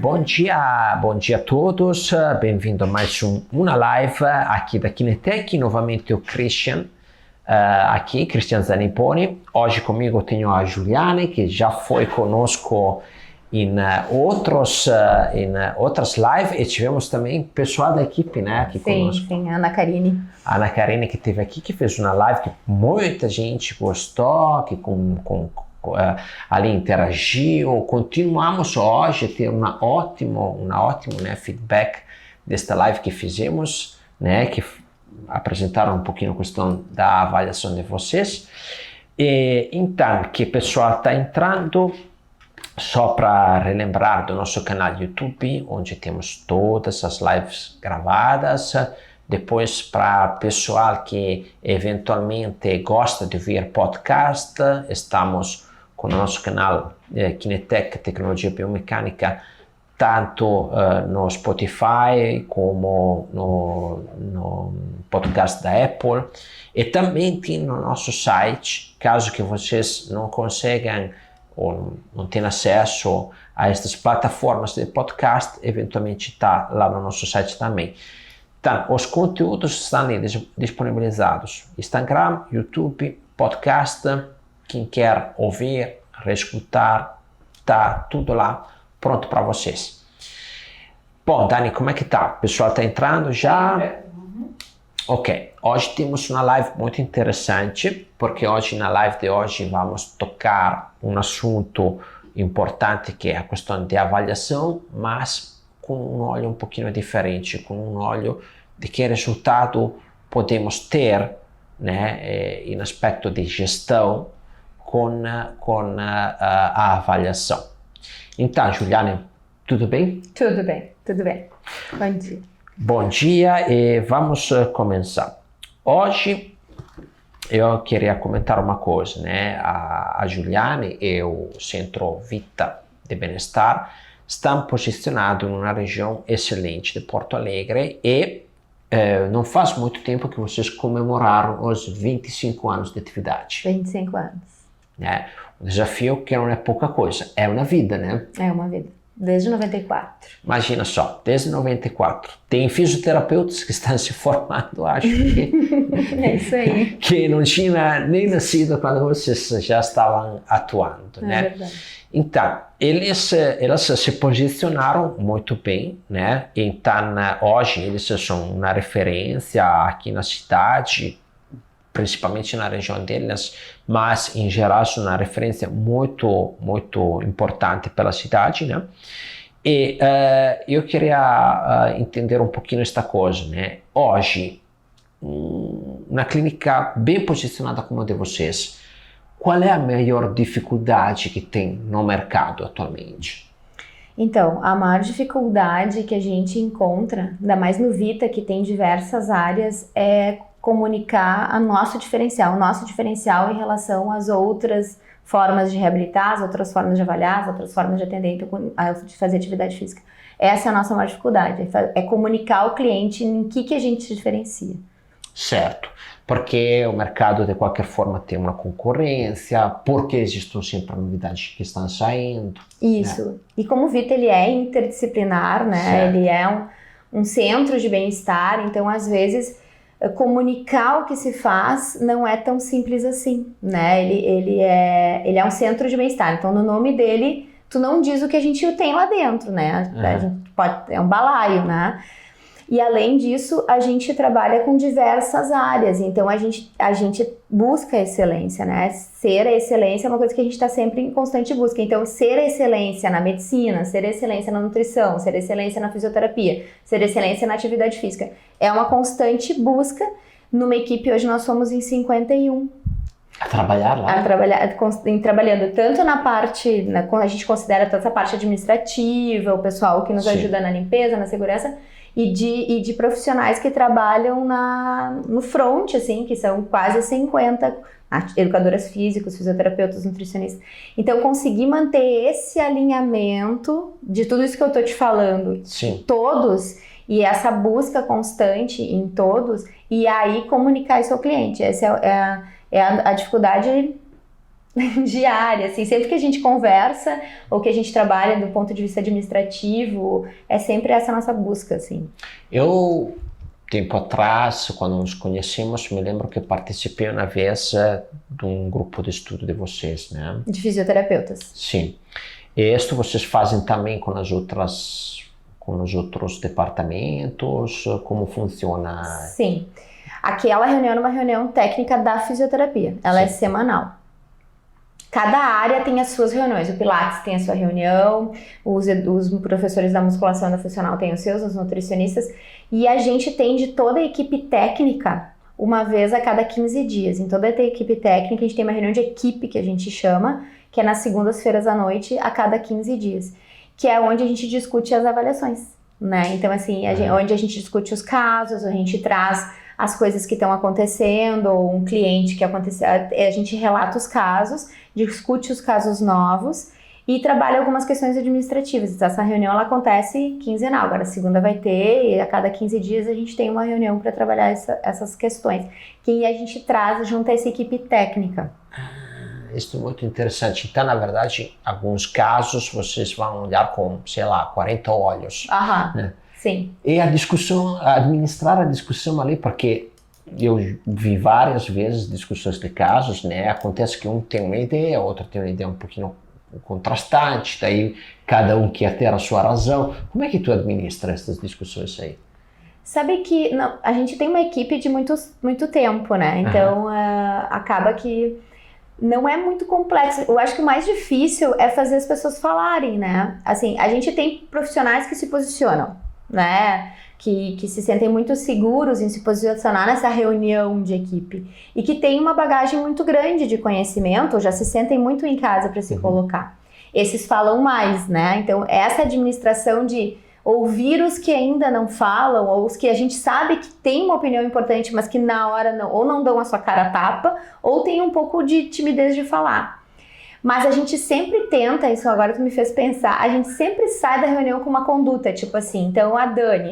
bom dia a todos, bem-vindo a mais uma live aqui da Kinetec, novamente o Christian, aqui, Christian Zaniponi. Hoje comigo tenho a Juliane, que já foi conosco em outras lives, e tivemos também pessoal da equipe, né, aqui conosco. Sim, a Ana Karine. A Ana Karine que esteve aqui, que fez uma live que muita gente gostou, que ali interagiu. Continuamos hoje a ter uma ótimo, né, feedback desta live que fizemos, né, que apresentaram um pouquinho a questão da avaliação de vocês. E, então, que o pessoal está entrando, só para relembrar do nosso canal YouTube, onde temos todas as lives gravadas. Depois, para pessoal que eventualmente gosta de ver podcast, estamos com o nosso canal Kinetec Tecnologia Biomecânica, tanto no Spotify como no podcast da Apple, e também tem no nosso site, caso que vocês não consigam ou não tenham acesso a estas plataformas de podcast, eventualmente está lá no nosso site também. Então, os conteúdos estão ali disponibilizados: Instagram, YouTube, podcast. Quem quer ouvir, reescutar, tá tudo lá pronto para vocês. Bom, Dani, como é que tá? O pessoal está entrando já? Ok, hoje temos uma live muito interessante, porque hoje na live de hoje vamos tocar um assunto importante, que é a questão de avaliação, mas com um olho um pouquinho diferente, com um olho de que resultado podemos ter, né, em aspecto de gestão com a avaliação. Então, Juliane, tudo bem? Tudo bem. Bom dia. Bom dia, e vamos começar. Hoje eu queria comentar uma coisa, né? A Juliane e o Centro Vita de Bem-Estar estão posicionados em uma região excelente de Porto Alegre e não faz muito tempo que vocês comemoraram os 25 anos de atividade. 25 anos. Né? Um desafio que não é pouca coisa, é uma vida, né? É uma vida. Desde 94. Imagina só, desde 94. Tem fisioterapeutas que estão se formando, acho que... É isso aí. Que não tinha nem nascido quando vocês já estavam atuando, né? É verdade. Então, eles se posicionaram muito bem, né? Então, hoje eles são uma referência aqui na cidade, principalmente na região deles, mas em geral são uma referência muito, muito importante pela cidade, né? E eu queria entender um pouquinho esta coisa, né? Hoje, na clínica bem posicionada como a de vocês, qual é a maior dificuldade que tem no mercado atualmente? Então, a maior dificuldade que a gente encontra, ainda mais no Vita, que tem diversas áreas, é comunicar o nosso diferencial em relação às outras formas de reabilitar, às outras formas de avaliar, às outras formas de atender, de fazer atividade física. Essa é a nossa maior dificuldade, é comunicar ao cliente em que a gente se diferencia. Certo, porque o mercado de qualquer forma tem uma concorrência, porque existem sempre novidades que estão saindo. Isso, né? E como o Vita ele é interdisciplinar, né? Certo. Ele é um centro de bem-estar, então às vezes comunicar o que se faz não é tão simples assim, né? Ele é um centro de bem-estar, então no nome dele tu não diz o que a gente tem lá dentro, né? A gente é um balaio, né? E além disso, a gente trabalha com diversas áreas, então a gente busca a excelência, né? Ser a excelência é uma coisa que a gente está sempre em constante busca. Então, ser a excelência na medicina, ser a excelência na nutrição, ser a excelência na fisioterapia, ser a excelência na atividade física, é uma constante busca. Numa equipe, hoje nós somos em 51. A trabalhar lá? Trabalhando tanto na parte, a gente considera toda essa parte administrativa, o pessoal que nos ajuda na limpeza, na segurança, e de profissionais que trabalham no front, assim, que são quase 50, educadoras físicas, fisioterapeutas, nutricionistas. Então, conseguir manter esse alinhamento de tudo isso que eu tô te falando, todos, e essa busca constante em todos, e aí comunicar isso ao cliente. Essa é a dificuldade diária, assim, sempre que a gente conversa ou que a gente trabalha do ponto de vista administrativo, é sempre essa nossa busca, assim. Eu, tempo atrás, quando nos conhecemos, me lembro que participei uma vez de um grupo de estudo de vocês, né? De fisioterapeutas. Sim. E isto vocês fazem também com os outros departamentos? Como funciona? Sim. Aquela reunião é uma reunião técnica da fisioterapia. Ela é semanal. Cada área tem as suas reuniões. O Pilates tem a sua reunião, os professores da musculação e da funcional têm os seus, os nutricionistas. E a gente tem de toda a equipe técnica uma vez a cada 15 dias. Em toda a equipe técnica, a gente tem uma reunião de equipe, que a gente chama, que é nas segundas-feiras à noite, a cada 15 dias. Que é onde a gente discute as avaliações, né? Então, assim, onde a gente discute os casos, a gente traz as coisas que estão acontecendo, ou um cliente que aconteceu, a gente relata os casos, discute os casos novos e trabalha algumas questões administrativas. Então, essa reunião ela acontece quinzenal, agora a segunda vai ter, e a cada 15 dias a gente tem uma reunião para trabalhar essas questões, que a gente traz junto a essa equipe técnica. Isso é muito interessante. Então, na verdade, em alguns casos vocês vão olhar com, sei lá, 40 olhos. Né? Sim. E a discussão, administrar a discussão ali, porque eu vi várias vezes discussões de casos, né? Acontece que um tem uma ideia, outro tem uma ideia um pouquinho contrastante, daí cada um quer ter a sua razão. Como é que tu administra essas discussões aí? Sabe que a gente tem uma equipe de muito tempo, né? Então, acaba que não é muito complexo. Eu acho que o mais difícil é fazer as pessoas falarem, né? Assim, a gente tem profissionais que se posicionam, né? Que se sentem muito seguros em se posicionar nessa reunião de equipe e que tem uma bagagem muito grande de conhecimento, já se sentem muito em casa para se colocar. Esses falam mais, né? Então, essa administração de ouvir os que ainda não falam, ou os que a gente sabe que tem uma opinião importante, mas que na hora ou não dão a sua cara a tapa, ou tem um pouco de timidez de falar. Mas a gente sempre tenta, isso agora tu me fez pensar, a gente sempre sai da reunião com uma conduta, tipo assim, então a Dani,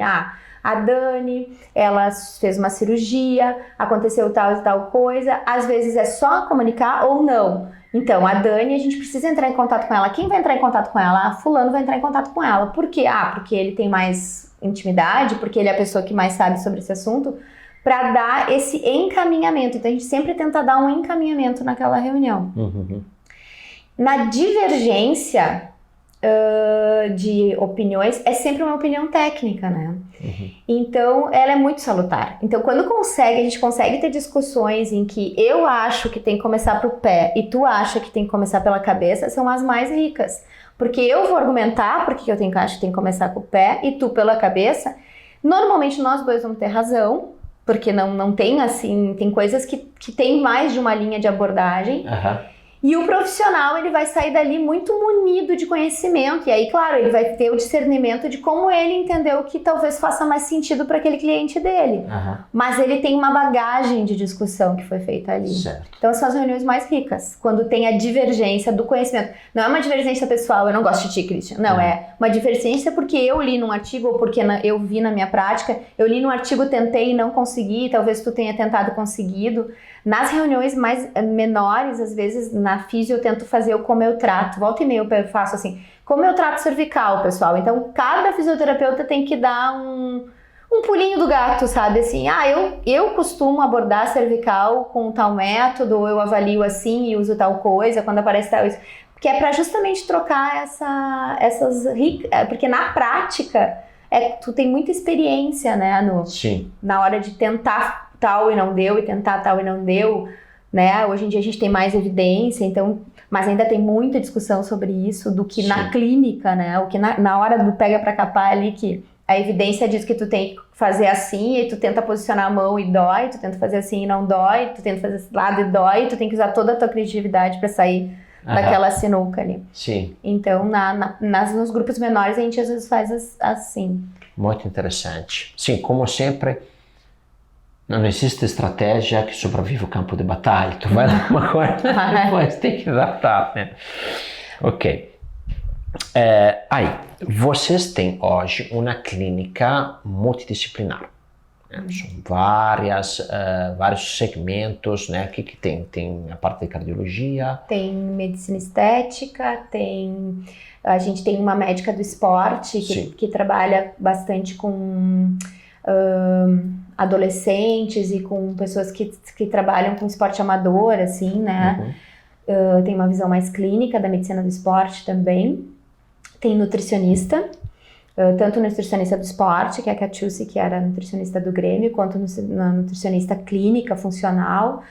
ela fez uma cirurgia, aconteceu tal e tal coisa, às vezes é só comunicar ou não. Então, a Dani, a gente precisa entrar em contato com ela. Quem vai entrar em contato com ela? Fulano vai entrar em contato com ela. Por quê? Porque ele tem mais intimidade, porque ele é a pessoa que mais sabe sobre esse assunto, para dar esse encaminhamento. Então, a gente sempre tenta dar um encaminhamento naquela reunião. Na divergência de opiniões, é sempre uma opinião técnica, né? Então, ela é muito salutar. Então, quando a gente consegue ter discussões em que eu acho que tem que começar pro pé e tu acha que tem que começar pela cabeça, são as mais ricas. Porque eu vou argumentar porque acho que tem que começar com o pé e tu pela cabeça. Normalmente, nós dois vamos ter razão, porque não tem assim, tem coisas que tem mais de uma linha de abordagem. E o profissional, ele vai sair dali muito munido de conhecimento. E aí, claro, ele vai ter o discernimento de como ele entendeu que talvez faça mais sentido para aquele cliente dele. Mas ele tem uma bagagem de discussão que foi feita ali. Certo. Então, são as reuniões mais ricas, quando tem a divergência do conhecimento. Não é uma divergência pessoal, eu não gosto de ti, Christian. Não, é uma divergência porque eu li num artigo ou porque eu vi na minha prática. Eu li num artigo, tentei e não consegui, talvez tu tenha tentado e conseguido. Nas reuniões mais menores, às vezes, na físio, eu tento fazer o como eu trato. Volta e meia eu faço assim, como eu trato cervical, pessoal. Então, cada fisioterapeuta tem que dar um pulinho do gato, sabe? Assim, eu costumo abordar cervical com tal método, ou eu avalio assim e uso tal coisa, quando aparece tal isso. Porque é para justamente trocar essas ricas... Porque na prática, tu tem muita experiência, né? Sim. Na hora de tentar tal e não deu, e tentar tal e não deu, né? Hoje em dia a gente tem mais evidência, então, mas ainda tem muita discussão sobre isso do que na clínica, né? O que na hora do pega pra capar ali, que a evidência diz que tu tem que fazer assim, e tu tenta posicionar a mão e dói, tu tenta fazer assim e não dói, tu tenta fazer esse lado e dói, tu tem que usar toda a tua criatividade pra sair daquela sinuca ali. Sim. Então, nos grupos menores a gente às vezes faz assim. Muito interessante. Sim, como sempre, não existe estratégia que sobrevive ao campo de batalha. Tu vai lá uma coisa, depois tem que adaptar, né? Ok. Aí, vocês têm hoje uma clínica multidisciplinar, São vários segmentos, né? O que tem? Tem a parte de cardiologia. Tem medicina estética, a gente tem uma médica do esporte que trabalha bastante com adolescentes e com pessoas que trabalham com esporte amador, assim, né? Tem uma visão mais clínica da medicina do esporte também. Tem nutricionista, tanto nutricionista do esporte, que é a Catiúcia, que era nutricionista do Grêmio, quanto na nutricionista clínica, funcional.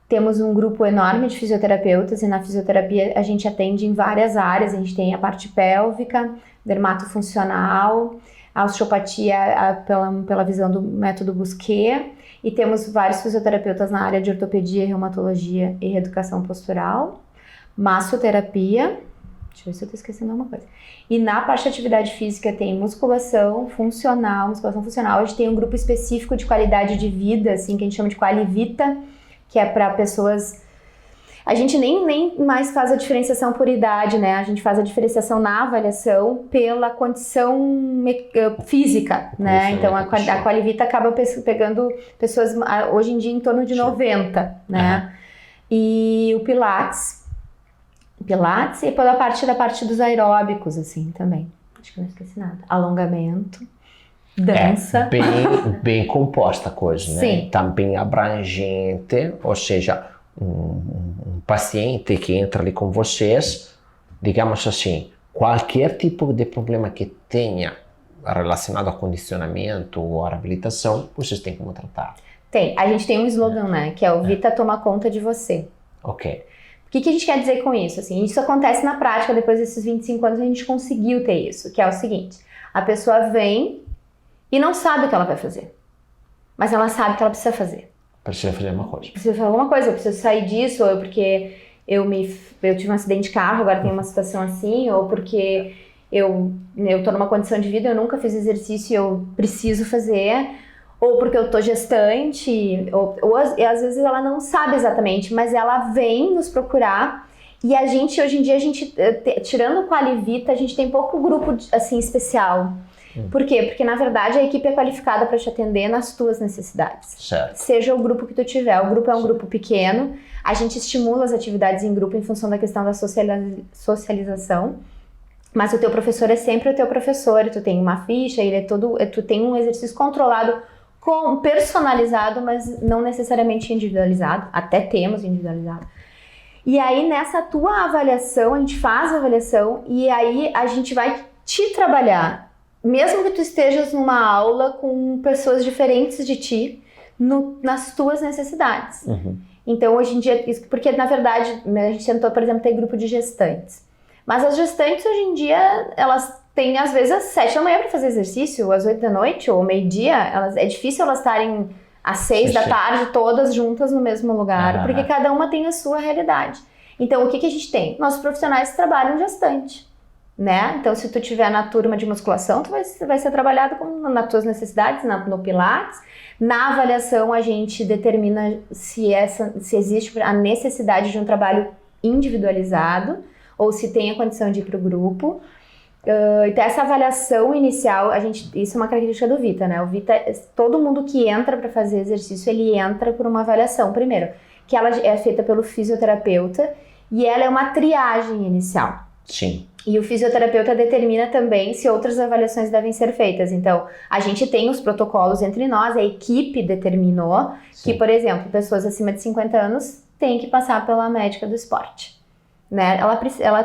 Temos um grupo enorme de fisioterapeutas e na fisioterapia a gente atende em várias áreas. A gente tem a parte pélvica, dermatofuncional, a osteopatia pela visão do método Busquet, e temos vários fisioterapeutas na área de ortopedia, reumatologia e reeducação postural, massoterapia. Deixa eu ver se eu estou esquecendo alguma coisa. E na parte de atividade física tem musculação funcional. A gente tem um grupo específico de qualidade de vida, assim, que a gente chama de Qualivita, que é para pessoas... A gente nem mais faz a diferenciação por idade, né? A gente faz a diferenciação na avaliação pela condição física, né? Então a Qualivita acaba pegando pessoas hoje em dia em torno de 90, né? E o Pilates e pela parte dos aeróbicos, assim, também. Acho que eu não esqueci nada. Alongamento, dança. Bem composta a coisa, né? Sim. Também abrangente, ou seja, um paciente que entra ali com vocês, digamos assim, qualquer tipo de problema que tenha relacionado a condicionamento ou a reabilitação, vocês têm como tratar. Tem. A gente tem um slogan, né? Que é o Vita toma conta de você. Ok. O que a gente quer dizer com isso? Assim, isso acontece na prática, depois desses 25 anos a gente conseguiu ter isso, que é o seguinte: a pessoa vem e não sabe o que ela vai fazer, mas ela sabe que ela precisa fazer. Precisa fazer uma coisa. Precisa fazer alguma coisa, eu preciso sair disso, ou porque eu tive um acidente de carro, agora tenho uma situação assim, ou porque eu tô numa condição de vida, eu nunca fiz exercício e eu preciso fazer, ou porque eu tô gestante, ou às vezes ela não sabe exatamente, mas ela vem nos procurar. E a gente, hoje em dia, tirando o Qualivita, a gente tem pouco grupo assim especial. Por quê? Porque na verdade a equipe é qualificada para te atender nas tuas necessidades. Certo. Seja o grupo que tu tiver. O grupo é um grupo pequeno, a gente estimula as atividades em grupo em função da questão da socialização. Mas o teu professor é sempre o teu professor, tu tem uma ficha, tu tem um exercício controlado, personalizado, mas não necessariamente individualizado. Até temos individualizado. E aí nessa tua avaliação, a gente faz a avaliação e aí a gente vai te trabalhar. Mesmo que tu estejas numa aula com pessoas diferentes de ti, nas tuas necessidades. Então, hoje em dia, porque na verdade, a gente tentou, por exemplo, ter grupo de gestantes. Mas as gestantes, hoje em dia, elas têm, às vezes, às 7 da manhã para fazer exercício, ou às 8 da noite, ou meio-dia. É difícil elas estarem às 6 da tarde, todas juntas no mesmo lugar, porque cada uma tem a sua realidade. Então, o que a gente tem? Nossos profissionais trabalham gestante. Né? Então, se tu tiver na turma de musculação, tu vai ser trabalhado nas tuas necessidades, no Pilates. Na avaliação, a gente determina se existe a necessidade de um trabalho individualizado ou se tem a condição de ir para o grupo. Então, essa avaliação inicial, isso é uma característica do Vita, né? O Vita, todo mundo que entra para fazer exercício, ele entra por uma avaliação primeiro, que ela é feita pelo fisioterapeuta e ela é uma triagem inicial. Sim. E o fisioterapeuta determina também se outras avaliações devem ser feitas. Então, a gente tem os protocolos entre nós, a equipe determinou que, por exemplo, pessoas acima de 50 anos têm que passar pela médica do esporte. Né?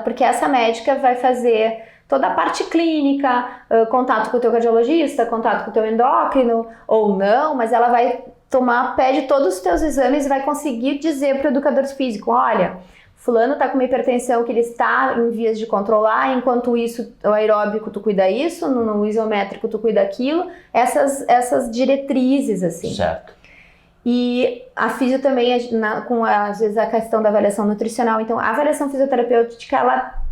Porque essa médica vai fazer toda a parte clínica, contato com o teu cardiologista, contato com o teu endócrino, ou não, mas ela vai pede todos os teus exames e vai conseguir dizer para o educador físico, olha, fulano está com uma hipertensão que ele está em vias de controlar, enquanto isso, o aeróbico tu cuida isso, no isométrico tu cuida aquilo, essas diretrizes, assim. Certo. E a fisio também, às vezes, a questão da avaliação nutricional. Então, a avaliação fisioterapêutica, ela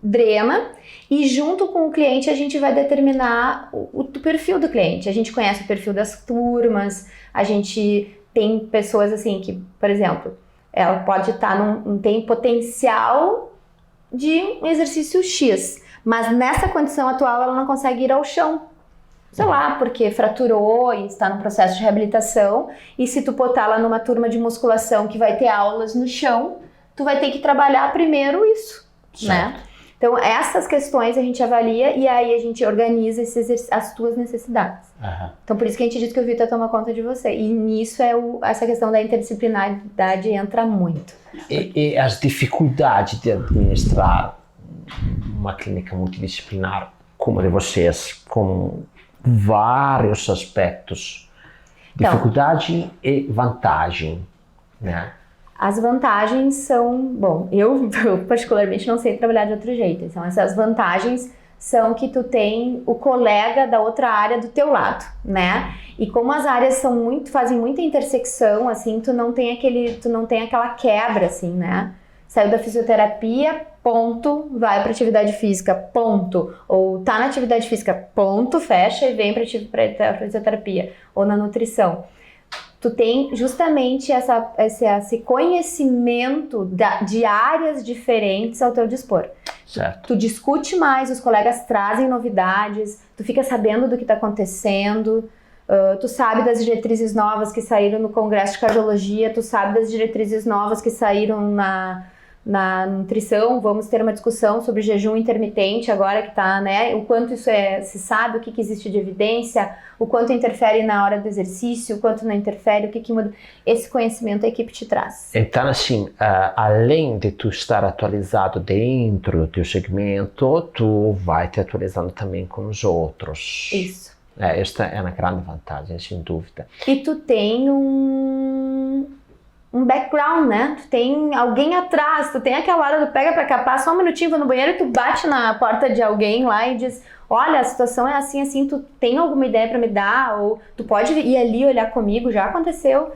drena e junto com o cliente a gente vai determinar o perfil do cliente. A gente conhece o perfil das turmas, a gente tem pessoas assim que, por exemplo, ela pode tem potencial de um exercício X, mas nessa condição atual ela não consegue ir ao chão. sei lá, porque fraturou e está no processo de reabilitação, e se tu botar ela numa turma de musculação que vai ter aulas no chão, tu vai ter que trabalhar primeiro isso, né? Então, essas questões a gente avalia e aí a gente organiza as tuas necessidades. Então, por isso que a gente diz que o Vitor toma conta de você. E nisso essa questão da interdisciplinaridade entra muito. E as dificuldades de administrar uma clínica multidisciplinar como a de vocês, com vários aspectos, dificuldade e vantagem, né? As vantagens são, bom, eu particularmente não sei trabalhar de outro jeito, então essas vantagens são que tu tem o colega da outra área do teu lado, né? E como as áreas fazem muita intersecção, assim, tu não tem aquela quebra, assim, né? Saiu da fisioterapia, ponto, vai para atividade física, ponto. Ou tá na atividade física, ponto, fecha e vem para fisioterapia. Ou na nutrição. Tu tem justamente esse conhecimento de áreas diferentes ao teu dispor. Certo. Tu discute mais, os colegas trazem novidades, tu fica sabendo do que está acontecendo, tu sabe das diretrizes novas que saíram no Congresso de Cardiologia, tu sabe das diretrizes novas que saíram na nutrição. Vamos ter uma discussão sobre jejum intermitente agora que está, né? O quanto isso se sabe, o que existe de evidência, o quanto interfere na hora do exercício, o quanto não interfere, o que muda. Esse conhecimento a equipe te traz. Então, assim, além de tu estar atualizado dentro do teu segmento, tu vai te atualizando também com os outros. Isso. Esta é uma grande vantagem, sem dúvida. E tu tem um background, né? Tu tem alguém atrás, tu tem aquela hora do pega pra capar, só um minutinho, vou no banheiro e tu bate na porta de alguém lá e diz, olha, a situação é assim, assim, tu tem alguma ideia pra me dar? Ou tu pode ir ali olhar comigo, já aconteceu.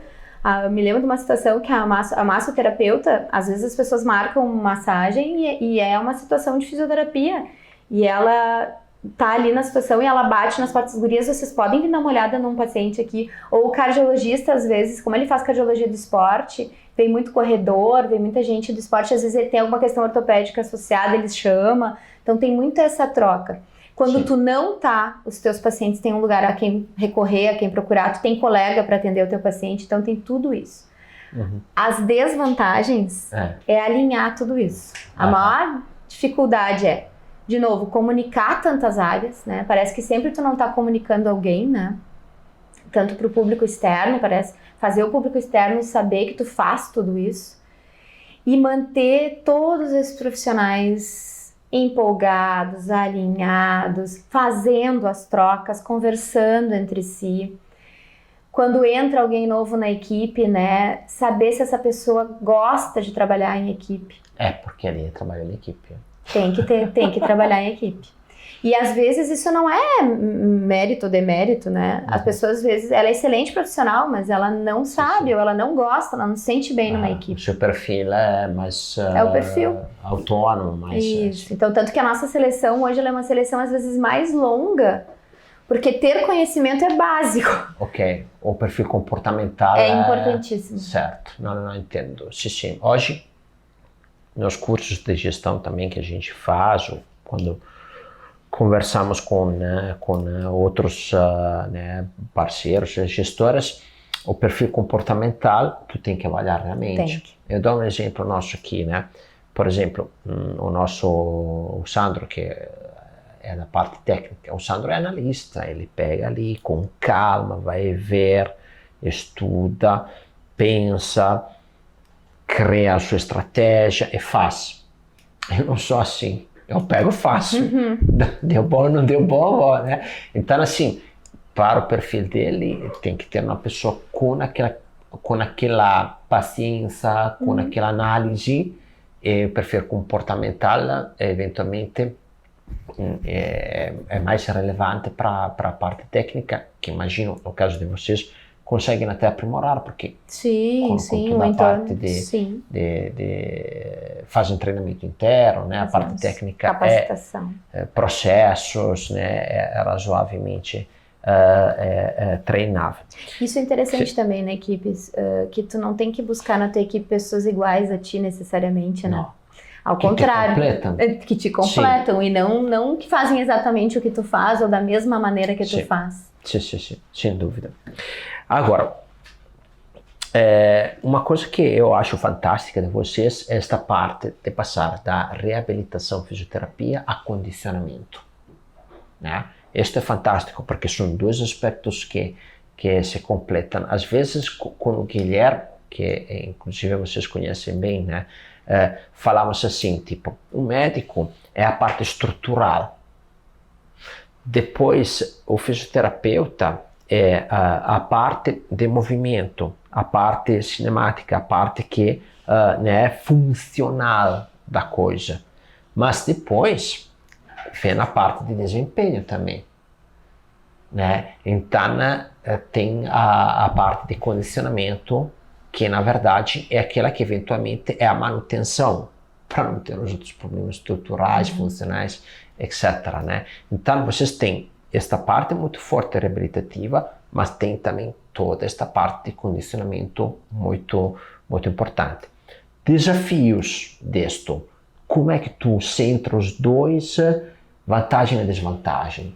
Eu me lembro de uma situação que a massoterapeuta, às vezes as pessoas marcam massagem e é uma situação de fisioterapia. E ela tá ali na situação e ela bate nas portas das gurias, vocês podem vir dar uma olhada num paciente aqui. Ou o cardiologista, às vezes, como ele faz cardiologia do esporte, vem muito corredor, vem muita gente do esporte, às vezes ele tem alguma questão ortopédica associada, eles chamam. Então tem muito essa troca. Quando tu não tá, os teus pacientes têm um lugar a quem recorrer, a quem procurar, tu tem colega para atender o teu paciente, então tem tudo isso. As desvantagens é alinhar tudo isso. A maior dificuldade é, de novo, comunicar tantas áreas, né? Parece que sempre tu não tá comunicando alguém, né? Tanto pro público externo, parece fazer o público externo saber que tu faz tudo isso e manter todos esses profissionais empolgados, alinhados, fazendo as trocas, conversando entre si. Quando entra alguém novo na equipe, né? Saber se essa pessoa gosta de trabalhar em equipe. Porque ele trabalha na equipe. Tem que trabalhar em equipe. E às vezes isso não é mérito ou demérito, né? As pessoas, às vezes, ela é excelente profissional, mas ela não sabe ou ela não gosta, ela não se sente bem numa equipe. O seu perfil é mais o perfil autônomo, mais... Isso. Então, tanto que a nossa seleção hoje ela é uma seleção às vezes mais longa, porque ter conhecimento é básico. Ok. O perfil comportamental é importantíssimo. Certo. Não entendo. Sim. Hoje, nos cursos de gestão também que a gente faz, ou quando conversamos com outros parceiros, gestoras, o perfil comportamental tu tem que avaliar realmente. Eu dou um exemplo nosso aqui, né? Por exemplo, o Sandro, que é da parte técnica, o Sandro é analista, ele pega ali com calma, vai ver, estuda, pensa, cria a sua estratégia e faz. Eu não sou assim, eu pego e faço. Deu bom, não deu bom, né? Então, assim, para o perfil dele, tem que ter uma pessoa com aquela paciência, com aquela análise, e o perfil comportamental, eventualmente, é mais relevante para a parte técnica, que imagino, no caso de vocês, conseguem até aprimorar, porque com toda a parte fazem treinamento interno, né? A parte técnica capacitação, processos, né? É razoavelmente treinável. Isso é interessante também na equipe, que tu não tem que buscar na tua equipe pessoas iguais a ti necessariamente, né? Não. Ao contrário, que te completam e não que fazem exatamente o que tu faz ou da mesma maneira que tu faz. Sim, sem dúvida. Agora, uma coisa que eu acho fantástica de vocês é esta parte de passar da reabilitação fisioterapia a condicionamento, né? Isto é fantástico porque são dois aspectos que se completam. Às vezes, com o Guilherme, que inclusive vocês conhecem bem, né? Falamos assim, tipo, o médico é a parte estrutural. Depois, o fisioterapeuta é a parte de movimento, a parte cinemática, a parte que é funcional da coisa. Mas depois vem a parte de desempenho também, né? Então tem a parte de condicionamento, que na verdade é aquela que eventualmente é a manutenção, para não ter os outros problemas estruturais, funcionais, etc. Né? Então vocês têm esta parte muito forte reabilitativa, mas tem também toda esta parte de condicionamento muito, muito importante. Desafios disto. Como é que tu centra os dois, vantagem e desvantagem?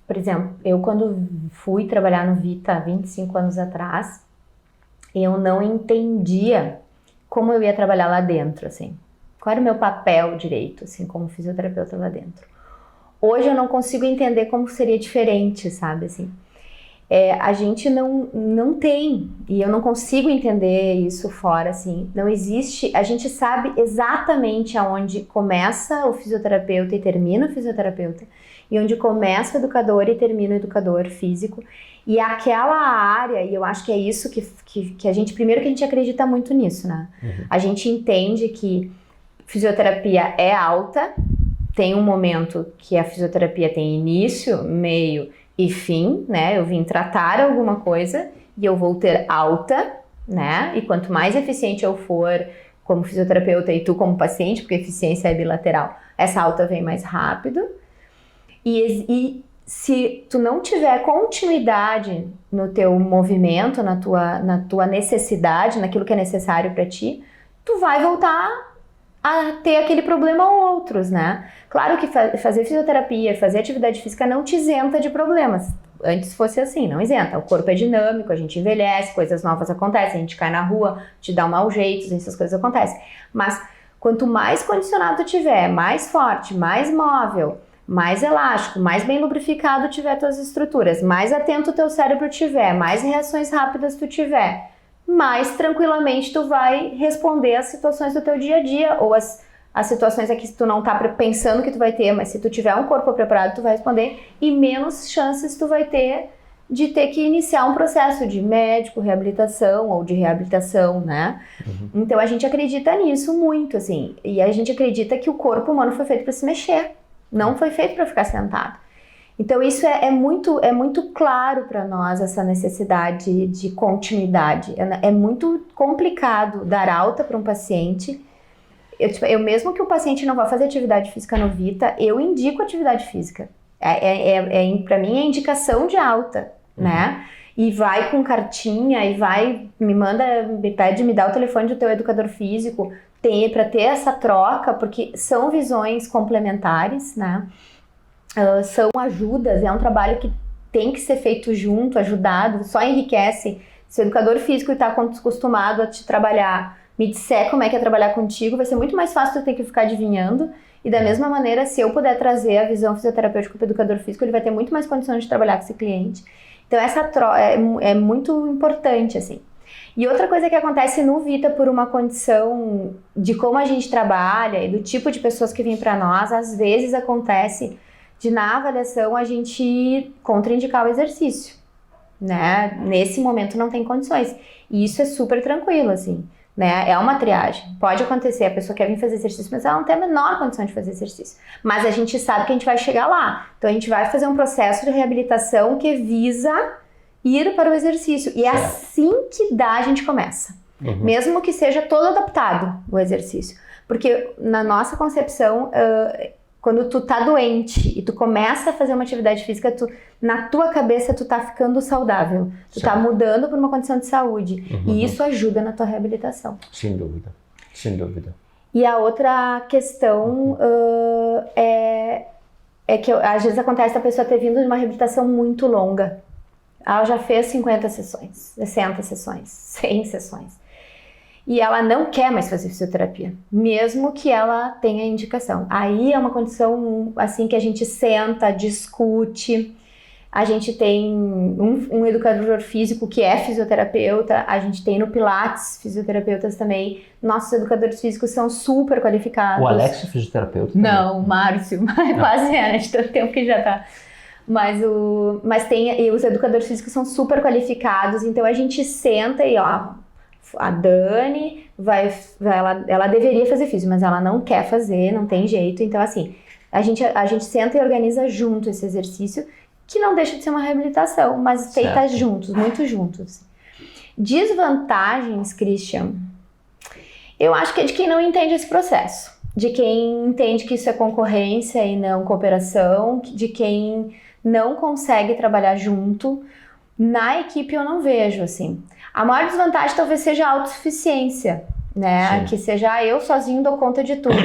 Por exemplo, eu quando fui trabalhar no Vita há 25 anos atrás, eu não entendia como eu ia trabalhar lá dentro, assim. Qual era o meu papel direito, assim, como fisioterapeuta lá dentro. Hoje eu não consigo entender como seria diferente, sabe, assim. A gente não tem, e eu não consigo entender isso fora, assim, não existe, a gente sabe exatamente aonde começa o fisioterapeuta e termina o fisioterapeuta, e onde começa o educador e termina o educador físico, e aquela área, e eu acho que é isso que a gente, primeiro que a gente acredita muito nisso, né? A gente entende que fisioterapia é alta, tem um momento que a fisioterapia tem início, meio e fim, né? Eu vim tratar alguma coisa e eu vou ter alta, né? E quanto mais eficiente eu for como fisioterapeuta e tu como paciente, porque eficiência é bilateral, essa alta vem mais rápido. E se tu não tiver continuidade no teu movimento, na tua necessidade, naquilo que é necessário para ti, tu vai voltar a ter aquele problema ou outros, né? Claro que fazer fisioterapia, fazer atividade física não te isenta de problemas. Antes fosse assim, não isenta. O corpo é dinâmico, a gente envelhece, coisas novas acontecem, a gente cai na rua, te dá um mau jeito, essas coisas acontecem. Mas quanto mais condicionado tu tiver, mais forte, mais móvel, mais elástico, mais bem lubrificado tiver tuas estruturas, mais atento o teu cérebro tiver, mais reações rápidas tu tiver, mais tranquilamente tu vai responder às situações do teu dia a dia, ou as situações aqui que tu não tá pensando que tu vai ter, mas se tu tiver um corpo preparado, tu vai responder, e menos chances tu vai ter de ter que iniciar um processo de médico, reabilitação ou de reabilitação, né? Então a gente acredita nisso muito, assim, e a gente acredita que o corpo humano foi feito para se mexer, não foi feito para ficar sentado. Então isso é muito claro para nós, essa necessidade de continuidade. É muito complicado dar alta para um paciente. Eu mesmo que o paciente não vá fazer atividade física no Vita, eu indico atividade física. Para mim é indicação de alta, né? E vai com cartinha, e me pede, me dá o telefone do teu educador físico, para ter essa troca, porque são visões complementares, né? São ajudas, é um trabalho que tem que ser feito junto, ajudado, só enriquece. Se o educador físico está acostumado a te trabalhar, me disser como é que é trabalhar contigo, vai ser muito mais fácil tu ter que ficar adivinhando. E da mesma maneira, se eu puder trazer a visão fisioterapêutica para o educador físico, ele vai ter muito mais condições de trabalhar com esse cliente. Então essa troca é muito importante, assim. E outra coisa que acontece no Vita, por uma condição de como a gente trabalha e do tipo de pessoas que vêm para nós, às vezes acontece de na avaliação a gente contraindicar o exercício, né? Nesse momento não tem condições. E isso é super tranquilo, assim, né? É uma triagem. Pode acontecer, a pessoa quer vir fazer exercício, mas ela não tem a menor condição de fazer exercício. Mas a gente sabe que a gente vai chegar lá. Então a gente vai fazer um processo de reabilitação que visa ir para o exercício. E assim que dá, a gente começa. Mesmo que seja todo adaptado o exercício. Porque na nossa concepção, quando tu tá doente e tu começa a fazer uma atividade física, na tua cabeça tu tá ficando saudável. Tu tá mudando para uma condição de saúde. E isso ajuda na tua reabilitação. Sem dúvida. Sem dúvida. E a outra questão é que às vezes acontece a pessoa ter vindo de uma reabilitação muito longa. Ela já fez 50 sessões, 60 sessões, 100 sessões. E ela não quer mais fazer fisioterapia, mesmo que ela tenha indicação. Aí é uma condição assim que a gente senta, discute. A gente tem um educador físico que é fisioterapeuta, a gente tem no Pilates fisioterapeutas também. Nossos educadores físicos são super qualificados. O Alex é fisioterapeuta? Não, o Márcio, quase né? De tanto tempo que já tá. Mas e os educadores físicos são super qualificados, então a gente senta e ó, a Dani ela deveria fazer físio, mas ela não quer fazer, não tem jeito. Então assim, a gente senta e organiza junto esse exercício, que não deixa de ser uma reabilitação, mas feita juntos, muito juntos. Desvantagens, Christian, eu acho que é de quem não entende esse processo, de quem entende que isso é concorrência e não cooperação, de quem não consegue trabalhar junto. Na equipe eu não vejo, assim. A maior desvantagem talvez seja a autossuficiência, né? Sim. Que seja eu sozinho dou conta de tudo.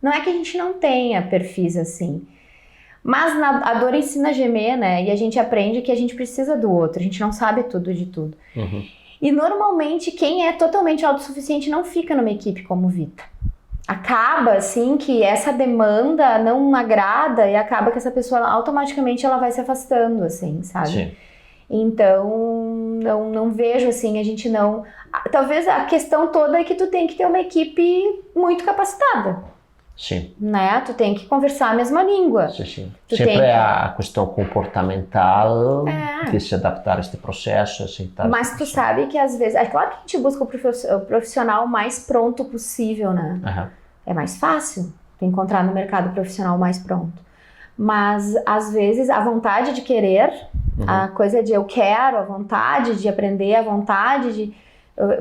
Não é que a gente não tenha perfis assim, mas a dor ensina a gemer, né? E a gente aprende que a gente precisa do outro, a gente não sabe tudo de tudo. Uhum. E normalmente quem é totalmente autossuficiente não fica numa equipe como Vita. Acaba assim que essa demanda não agrada e acaba que essa pessoa automaticamente ela vai se afastando, assim, sabe? Sim. Então, não vejo assim, a gente não... Talvez a questão toda é que tu tem que ter uma equipe muito capacitada. Sim. Né? Tu tem que conversar a mesma língua. Sim. Sempre é a questão comportamental de se adaptar a este processo. Aceitar. Mas tu sabe que às vezes... É claro que a gente busca o profissional mais pronto possível, né? Uhum. É mais fácil tu encontrar no mercado profissional mais pronto. Mas às vezes a vontade de querer, a coisa de eu quero, a vontade de aprender, a vontade de...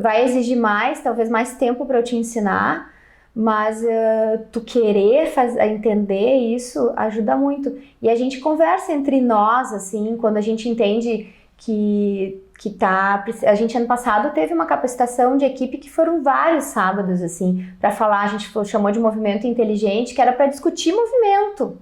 vai exigir mais, talvez mais tempo para eu te ensinar. Mas tu querer entender isso ajuda muito. E a gente conversa entre nós, assim, quando a gente entende que a gente ano passado teve uma capacitação de equipe que foram vários sábados, assim, para falar, a gente chamou de movimento inteligente, que era para discutir movimento.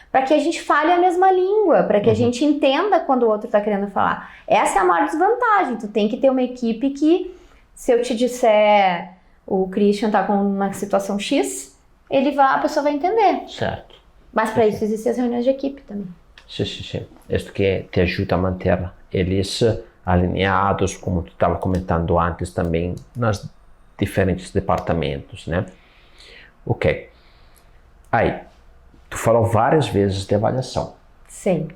Para que a gente fale a mesma língua, para que a gente entenda quando o outro está querendo falar. Essa é a maior desvantagem. Tu tem que ter uma equipe que, se eu te disser... O Christian tá com uma situação X, a pessoa vai entender. Certo. Mas para isso existem as reuniões de equipe também. Sim. Isso que te ajuda a manter eles alinhados, como tu estava comentando antes também, nos diferentes departamentos, né? Ok. Aí, tu falou várias vezes de avaliação. Sim.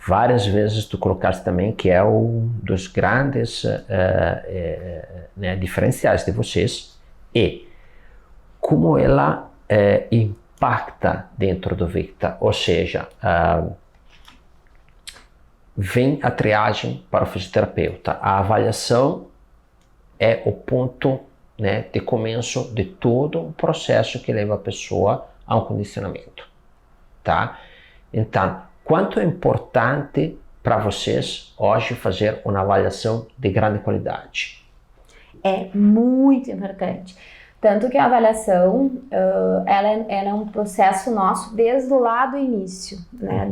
Várias vezes tu colocaste também que é um dos grandes diferenciais de vocês e como ela impacta dentro do Vita, ou seja, vem a triagem para o fisioterapeuta. A avaliação é o ponto, né, de começo de todo o processo que leva a pessoa a um condicionamento, tá? Então, quanto é importante para vocês hoje fazer uma avaliação de grande qualidade? É muito importante. Tanto que a avaliação, ela é um processo nosso desde o lá do início, né?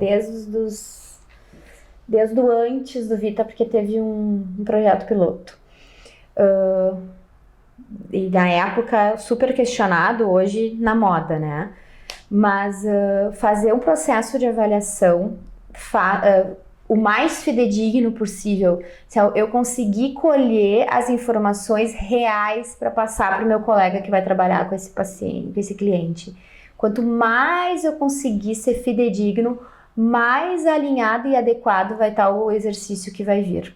Desde o antes do Vita, porque teve um projeto piloto. E na época super questionado, hoje na moda, né? Mas fazer um processo de avaliação o mais fidedigno possível, se eu conseguir colher as informações reais para passar para o meu colega que vai trabalhar com esse paciente, com esse cliente. Quanto mais eu conseguir ser fidedigno, mais alinhado e adequado vai estar o exercício que vai vir.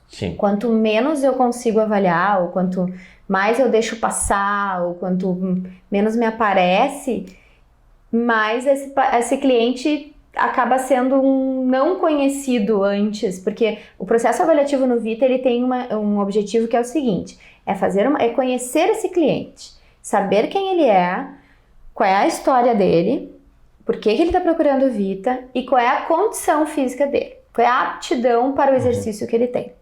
Sim. Quanto menos eu consigo avaliar, ou quanto mais eu deixo passar, ou quanto menos me aparece, mais esse cliente acaba sendo um não conhecido antes, porque o processo avaliativo no Vita ele tem um objetivo que é o seguinte, é conhecer esse cliente, saber quem ele é, qual é a história dele, por que ele está procurando o Vita e qual é a condição física dele, qual é a aptidão para o exercício que ele tem,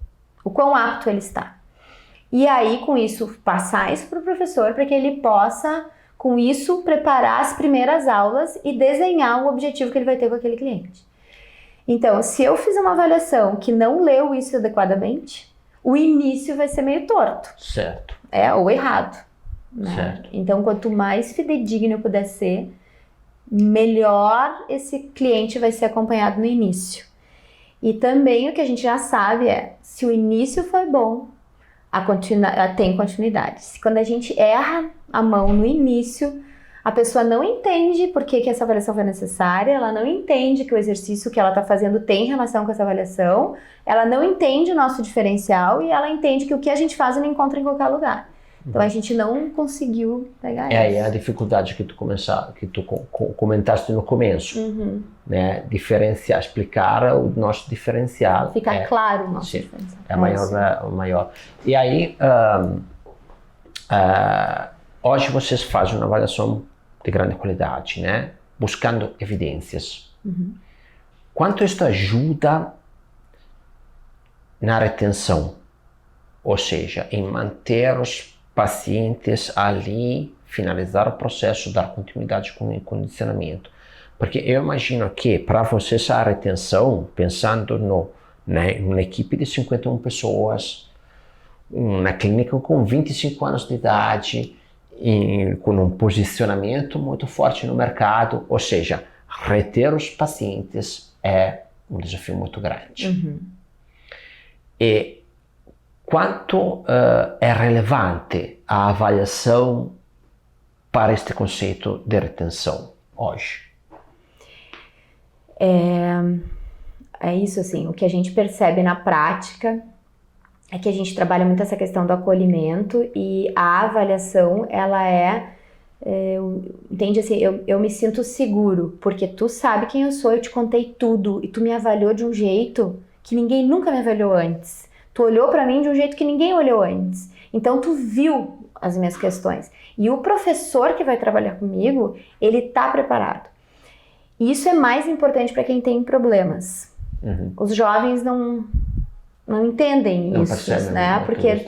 o quão apto ele está. E aí, com isso, passar isso para o professor para que ele possa, com isso, preparar as primeiras aulas e desenhar o objetivo que ele vai ter com aquele cliente. Então, se eu fizer uma avaliação que não leu isso adequadamente, o início vai ser meio torto. Certo. Ou errado. Né? Certo. Então, quanto mais fidedigno eu puder ser, melhor esse cliente vai ser acompanhado no início. E também o que a gente já sabe se o início foi bom, tem continuidade. Quando a gente erra a mão no início, a pessoa não entende por que essa avaliação foi necessária, ela não entende que o exercício que ela está fazendo tem relação com essa avaliação, ela não entende o nosso diferencial e ela entende que o que a gente faz não encontra em qualquer lugar. Então a gente não conseguiu pegar isso. Aí a dificuldade que tu comentaste no começo, né? Diferenciar, explicar o nosso diferencial. Ficar claro o nosso diferencial. É maior. E aí, hoje vocês fazem uma avaliação de grande qualidade, né? Buscando evidências. Quanto isso ajuda na retenção? Ou seja, em manter os pacientes ali, finalizar o processo, dar continuidade com o condicionamento. Porque eu imagino que para vocês a retenção, pensando numa equipe de 51 pessoas, uma clínica com 25 anos de idade, com um posicionamento muito forte no mercado, ou seja, reter os pacientes é um desafio muito grande. E quanto é relevante a avaliação para este conceito de retenção hoje? É isso, assim, o que a gente percebe na prática é que a gente trabalha muito essa questão do acolhimento e a avaliação, ela entende assim, eu me sinto seguro, porque tu sabe quem eu sou, eu te contei tudo e tu me avaliou de um jeito que ninguém nunca me avaliou antes. Tu olhou para mim de um jeito que ninguém olhou antes. Então, tu viu as minhas questões. E o professor que vai trabalhar comigo, ele tá preparado. E isso é mais importante para quem tem problemas. Os jovens não entendem isso, né? Porque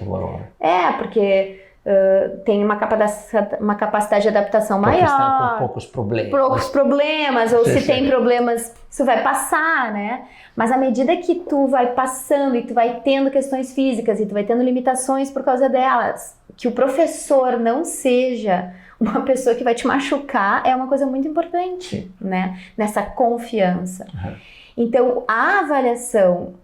tem uma capacidade de adaptação maior. Estão com poucos problemas. Ou se tem problemas, isso vai passar, né? Mas à medida que tu vai passando e tu vai tendo questões físicas e tu vai tendo limitações por causa delas, que o professor não seja uma pessoa que vai te machucar é uma coisa muito importante, né? Nessa confiança. Então, a avaliação,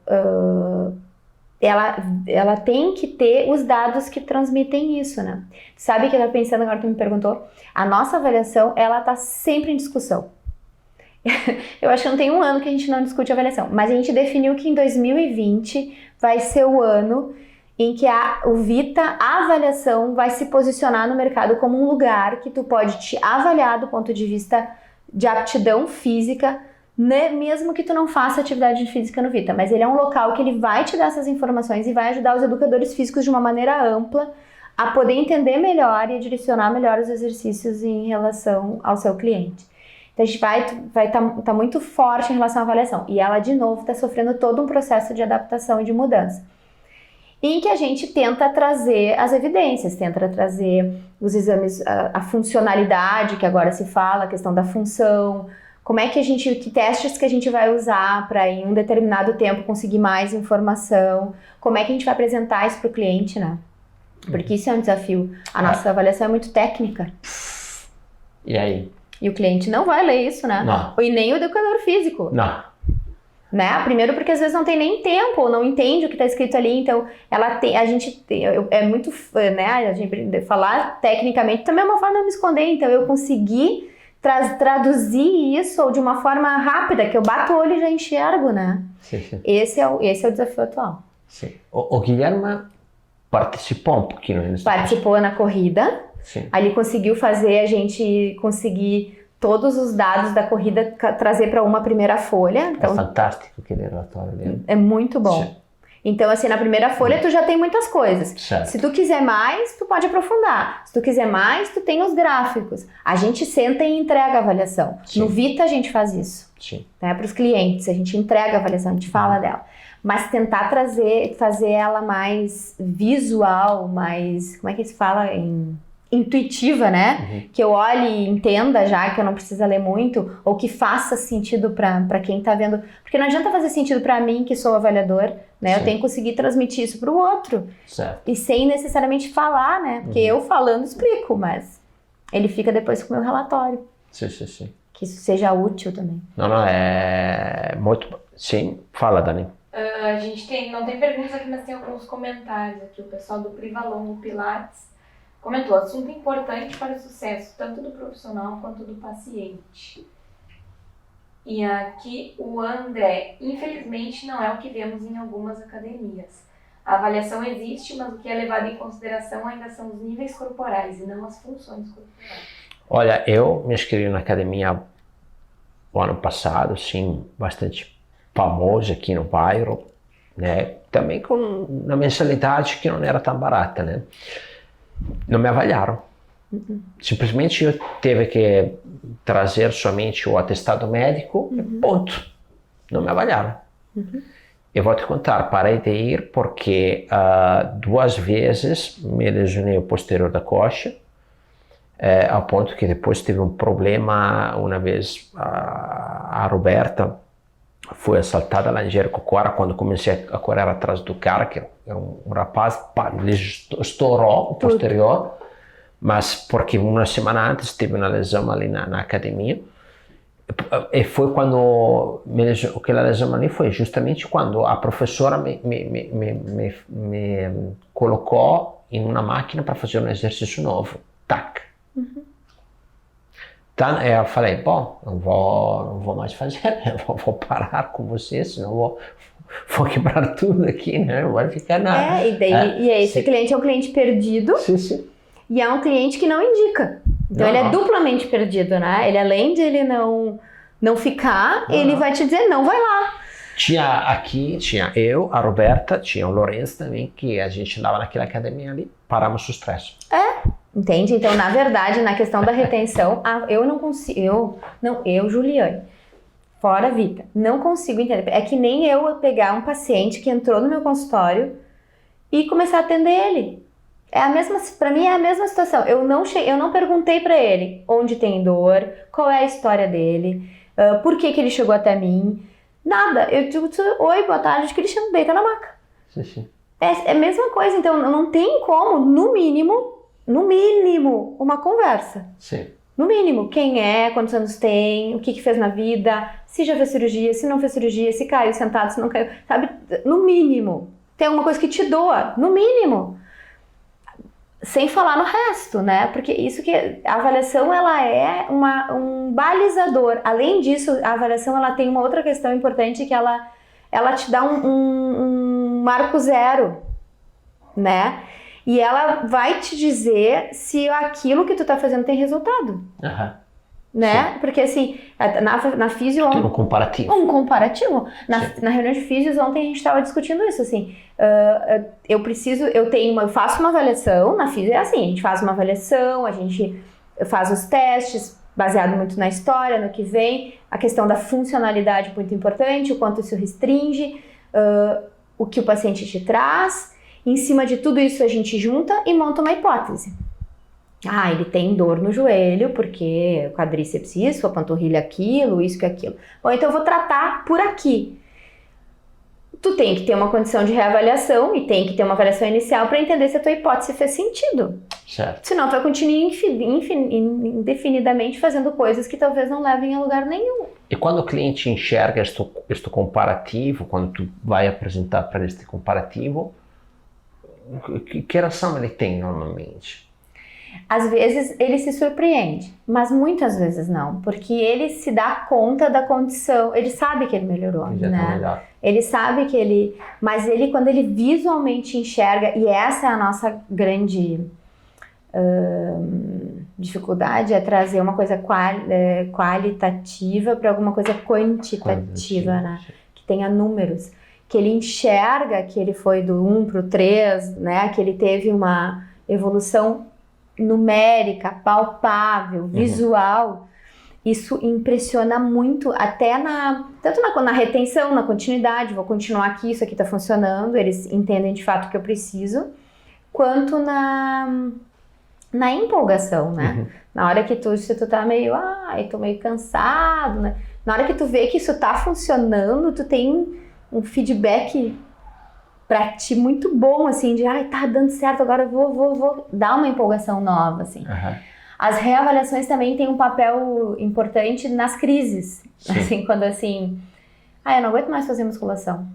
ela tem que ter os dados que transmitem isso, né? Sabe que eu estava pensando agora que tu me perguntou? A nossa avaliação, ela tá sempre em discussão. Eu acho que não tem um ano que a gente não discute avaliação, mas a gente definiu que em 2020 vai ser o ano em que o Vita, a avaliação, vai se posicionar no mercado como um lugar que tu pode te avaliar do ponto de vista de aptidão física, né? Mesmo que tu não faça atividade física no Vita, mas ele é um local que ele vai te dar essas informações e vai ajudar os educadores físicos de uma maneira ampla a poder entender melhor e direcionar melhor os exercícios em relação ao seu cliente. Então a gente vai tá muito forte em relação à avaliação. E ela, de novo, está sofrendo todo um processo de adaptação e de mudança. Em que a gente tenta trazer as evidências, tenta trazer os exames, a funcionalidade, que agora se fala, a questão da função, que testes que a gente vai usar para em um determinado tempo conseguir mais informação, como é que a gente vai apresentar isso para o cliente, né? Porque isso é um desafio. A nossa avaliação é muito técnica. E aí? E o cliente não vai ler isso, né? Não. E nem o educador físico. Não. Né? Primeiro porque às vezes não tem nem tempo, ou não entende o que está escrito ali, então é muito, né? A gente falar tecnicamente também é uma forma de me esconder, então eu consegui traduzir isso de uma forma rápida, que eu bato o olho e já enxergo, né? Sim. Esse é o desafio atual. Sim. O Guilherme participou um pouquinho. Participou na corrida. Sim. Ali conseguiu fazer a gente conseguir todos os dados da corrida trazer para uma primeira folha. Então, é fantástico aquele relatório dele. É muito bom. Sim. Então, assim, na primeira folha tu já tem muitas coisas. Certo. Se tu quiser mais, tu pode aprofundar. Se tu quiser mais, tu tem os gráficos. A gente senta e entrega a avaliação. Sim. No Vita a gente faz isso. Sim. Né? Para os clientes, a gente entrega a avaliação, a gente fala dela. Mas tentar fazer ela mais visual, mais, como é que se fala? Intuitiva, né? Que eu olhe e entenda já, que eu não precisa ler muito, ou que faça sentido para quem tá vendo. Porque não adianta fazer sentido para mim, que sou avaliador, né? Sim. Eu tenho que conseguir transmitir isso para o outro. Certo. E sem necessariamente falar, né? Porque eu falando explico, mas ele fica depois com o meu relatório. Sim, sim, sim. Que isso seja útil também. Não, é muito... Sim, fala, Dani. A gente não tem perguntas aqui, mas tem alguns comentários aqui. O pessoal do Privalongo Pilates comentou: assunto importante para o sucesso, tanto do profissional quanto do paciente. E aqui o André: infelizmente não é o que vemos em algumas academias. A avaliação existe, mas o que é levado em consideração ainda são os níveis corporais e não as funções corporais. Olha, eu me inscrevi na academia o ano passado, sim, bastante famosa aqui no bairro, né? Também com uma mensalidade que não era tão barata, né? Não me avaliaram. Simplesmente eu tive que trazer somente o atestado médico e ponto. Não me avaliaram. Eu vou te contar, parei de ir porque 2 vezes me lesionei o posterior da coxa, ao ponto que depois tive um problema. Uma vez a Roberta foi assaltada lá em Jericoacoara, quando comecei a correr atrás do cara, que era um rapaz, ele estourou o posterior, mas porque uma semana antes tive uma lesão ali na academia, e foi quando aquela lesão ali foi justamente quando a professora me colocou em uma máquina para fazer um exercício novo, tac. Então eu falei, bom, não vou mais fazer, vou parar com você, senão vou quebrar tudo aqui, né? Não vai ficar nada. E esse cliente é um cliente perdido. Sim. E é um cliente que não indica. Então ele é duplamente perdido, né? Ele, além de ele não ficar, ele vai te dizer, não vai lá. Tinha eu, a Roberta, tinha o Lourenço também, que a gente andava naquela academia ali, paramos os 3. Entende? Então, na verdade, na questão da retenção, eu não consigo, eu, Juliane, fora Vita, não consigo entender. É que nem eu pegar um paciente que entrou no meu consultório e começar a atender ele. Para mim é a mesma situação. Eu não perguntei para ele onde tem dor, qual é a história dele, por que ele chegou até mim, nada. Eu digo, oi, boa tarde, Cristiano, deita na maca. Sim. É a mesma coisa, então não tem como, no mínimo, uma conversa. Sim. No mínimo, quem é, quantos anos tem, o que fez na vida, se já fez cirurgia, se não fez cirurgia, se caiu sentado, se não caiu, sabe? No mínimo. Tem alguma coisa que te doa, no mínimo. Sem falar no resto, né? Porque isso que a avaliação, ela é um balizador. Além disso, a avaliação, ela tem uma outra questão importante, que ela te dá um marco zero, né? E ela vai te dizer se aquilo que tu tá fazendo tem resultado. Né? Sim. Porque assim, na físio... Tem um comparativo. Na reunião de físios ontem a gente estava discutindo isso, assim. Eu faço uma avaliação, na físio é assim, a gente faz uma avaliação, a gente faz os testes, baseado muito na história, no que vem, a questão da funcionalidade muito importante, o quanto isso restringe, o que o paciente te traz. Em cima de tudo isso a gente junta e monta uma hipótese. Ele tem dor no joelho porque o quadríceps isso, a panturrilha aquilo, isso que aquilo. Bom, então eu vou tratar por aqui. Tu tem que ter uma condição de reavaliação e tem que ter uma avaliação inicial para entender se a tua hipótese fez sentido. Certo. Senão tu vai continuar indefinidamente fazendo coisas que talvez não levem a lugar nenhum. E quando o cliente enxerga este comparativo, quando tu vai apresentar para este comparativo, que reação ele tem normalmente? Às vezes ele se surpreende, mas muitas vezes não, porque ele se dá conta da condição, ele sabe que ele melhorou, né? Ele sabe que ele... Mas ele, quando ele visualmente enxerga, e essa é a nossa grande dificuldade, é trazer uma coisa qualitativa para alguma coisa quantitativa, né? Que tenha números. que ele enxerga que ele foi do 1 para o 3, né? Que ele teve uma evolução numérica, palpável, visual. Isso impressiona muito, até tanto na retenção, na continuidade, vou continuar aqui, isso aqui está funcionando, eles entendem de fato o que eu preciso, quanto na empolgação, né? Na hora que se tu tá meio, tô meio cansado, né? Na hora que tu vê que isso tá funcionando, tu tem um feedback pra ti muito bom, assim, de, tá dando certo, agora eu vou dar uma empolgação nova, assim. As reavaliações também têm um papel importante nas crises. Sim. Assim, quando assim, eu não aguento mais fazer musculação.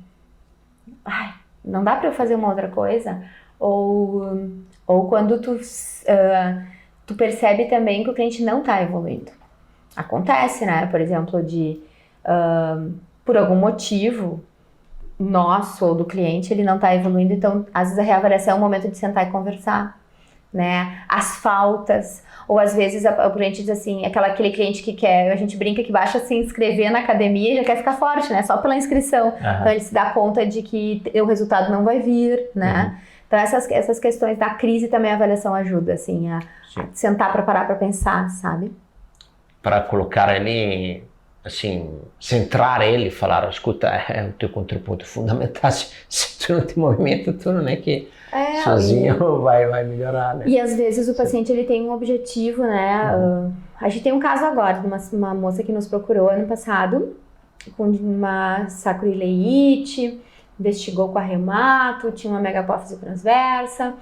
Não dá pra eu fazer uma outra coisa? Ou quando tu percebe também que o cliente não tá evoluindo. Acontece, né? Por exemplo, por algum motivo nosso ou do cliente, ele não tá evoluindo, então às vezes a reavaliação é o momento de sentar e conversar, né? As faltas, ou às vezes o cliente diz assim, aquele cliente que quer, a gente brinca que basta se inscrever na academia e já quer ficar forte, né? Só pela inscrição. Então ele se dá conta de que o resultado não vai vir, né? Então essas questões da crise também a avaliação ajuda, assim, a sentar para parar para pensar, sabe? Para colocar ele, assim, centrar ele e falar, escuta, é o teu contributo fundamental, se tu não tem movimento, tu não é que sozinho vai melhorar, né? E às vezes o paciente ele tem um objetivo, né? A gente tem um caso agora de uma moça que nos procurou ano passado com uma sacroileite, investigou com a reumato, tinha uma megapófise transversa.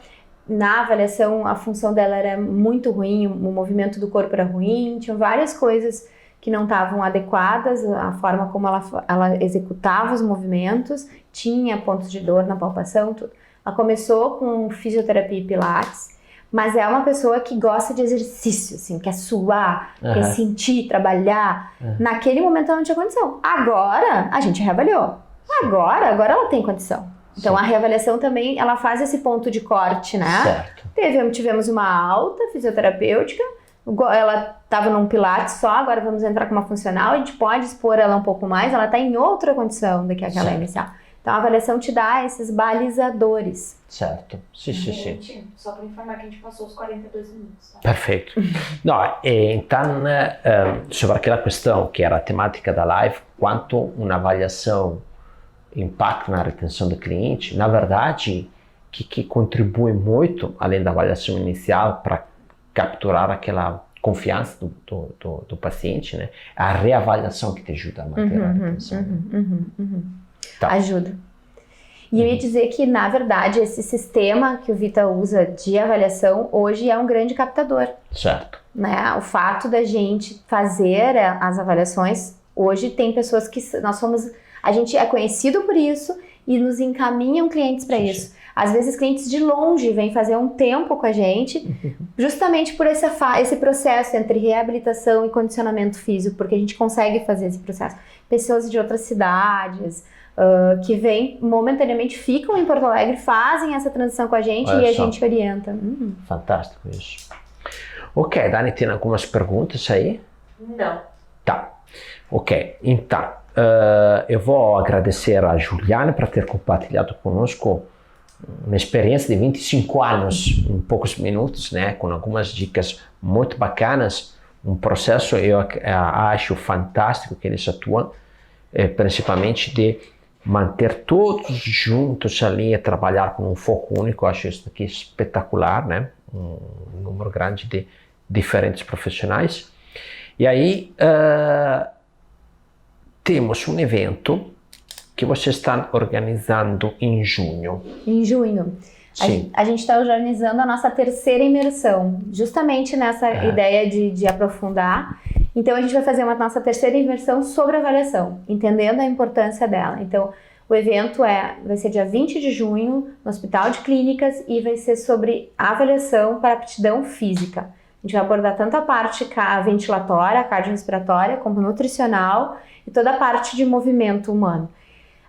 Na avaliação, a função dela era muito ruim, o movimento do corpo era ruim, tinham várias coisas que não estavam adequadas, a forma como ela executava os movimentos, tinha pontos de dor na palpação, tudo. Ela começou com fisioterapia e pilates, mas é uma pessoa que gosta de exercício, assim, quer suar, quer sentir, trabalhar. Naquele momento ela não tinha condição. Agora, a gente reavaliou. Agora ela tem condição. Então a reavaliação também, ela faz esse ponto de corte, né? Certo. Tivemos uma alta fisioterapêutica, ela estava num pilates só, agora vamos entrar com uma funcional, a gente pode expor ela um pouco mais, ela está em outra condição do que aquela inicial. Então a avaliação te dá esses balizadores. Certo, sim. Só para informar que a gente passou os 42 minutos. Tá? Perfeito. Então, sobre aquela questão que era a temática da live, quanto uma avaliação impacta na retenção do cliente, na verdade, que contribui muito, além da avaliação inicial, para capturar aquela confiança do paciente, né? A reavaliação que te ajuda a manter a retenção. Tá. Ajuda. E eu ia dizer que, na verdade, esse sistema que o Vita usa de avaliação hoje é um grande captador. Certo. Né? O fato da gente fazer as avaliações, hoje tem pessoas que a gente é conhecido por isso e nos encaminham clientes para isso. Às vezes clientes de longe vêm fazer um tempo com a gente, justamente por esse processo entre reabilitação e condicionamento físico, porque a gente consegue fazer esse processo. Pessoas de outras cidades que vêm momentaneamente, ficam em Porto Alegre, fazem essa transição com a gente e a gente orienta. Fantástico isso. Ok, Dani, tem algumas perguntas aí? Não. Tá. Ok, então, eu vou agradecer a Juliana por ter compartilhado conosco uma experiência de 25 anos em poucos minutos, né, com algumas dicas muito bacanas, um processo eu acho fantástico que eles atuam, principalmente de manter todos juntos ali e trabalhar com um foco único. Eu acho isso aqui espetacular, né, um número grande de diferentes profissionais. E aí temos um evento que vocês estão organizando em junho. Em junho. Sim. A gente está organizando a nossa terceira imersão, justamente nessa ideia de aprofundar. Então, a gente vai fazer uma nossa terceira imersão sobre avaliação, entendendo a importância dela. Então, o evento vai ser dia 20 de junho, no Hospital de Clínicas, e vai ser sobre avaliação para aptidão física. A gente vai abordar tanto a parte ventilatória, cardiorrespiratória, como nutricional, e toda a parte de movimento humano.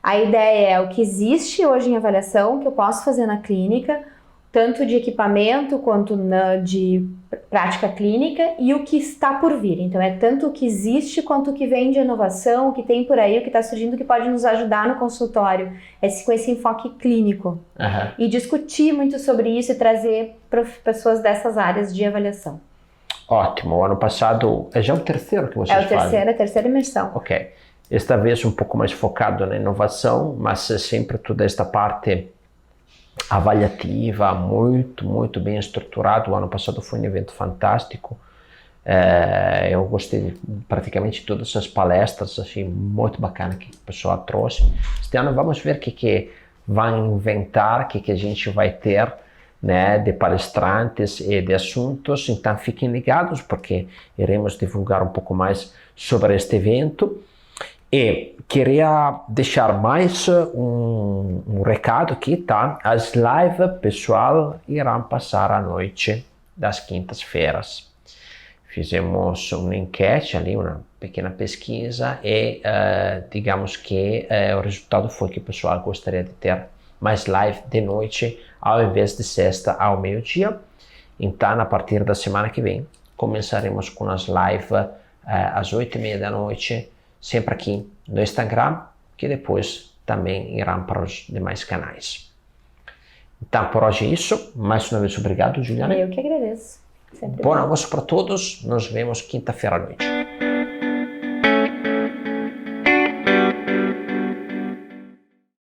A ideia é o que existe hoje em avaliação, que eu posso fazer na clínica, tanto de equipamento quanto de prática clínica, e o que está por vir. Então é tanto o que existe quanto o que vem de inovação, o que tem por aí, o que está surgindo, que pode nos ajudar no consultório, com esse enfoque clínico. E discutir muito sobre isso e trazer pessoas dessas áreas de avaliação. Ótimo. O ano passado é já o terceiro que vocês fazem? É a terceira imersão. Ok. Esta vez um pouco mais focado na inovação, mas sempre toda esta parte avaliativa, muito bem estruturado. O ano passado foi um evento fantástico. Eu gostei de praticamente todas as palestras, achei muito bacana que o pessoal trouxe. Este ano vamos ver o que vai inventar, o que a gente vai ter, né, de palestrantes e de assuntos. Então fiquem ligados, porque iremos divulgar um pouco mais sobre este evento. E queria deixar mais um recado aqui, tá? As lives, pessoal, irão passar à noite das quintas-feiras. Fizemos uma enquete ali, uma pequena pesquisa, e digamos que o resultado foi que o pessoal gostaria de ter mais live de noite, ao invés de sexta ao meio-dia. Então, a partir da semana que vem, começaremos com as lives às 8h30 da noite, sempre aqui no Instagram, que depois também irão para os demais canais. Então, por hoje é isso. Mais uma vez, obrigado, Juliana. Eu que agradeço. Bom almoço para todos. Nos vemos quinta-feira à noite.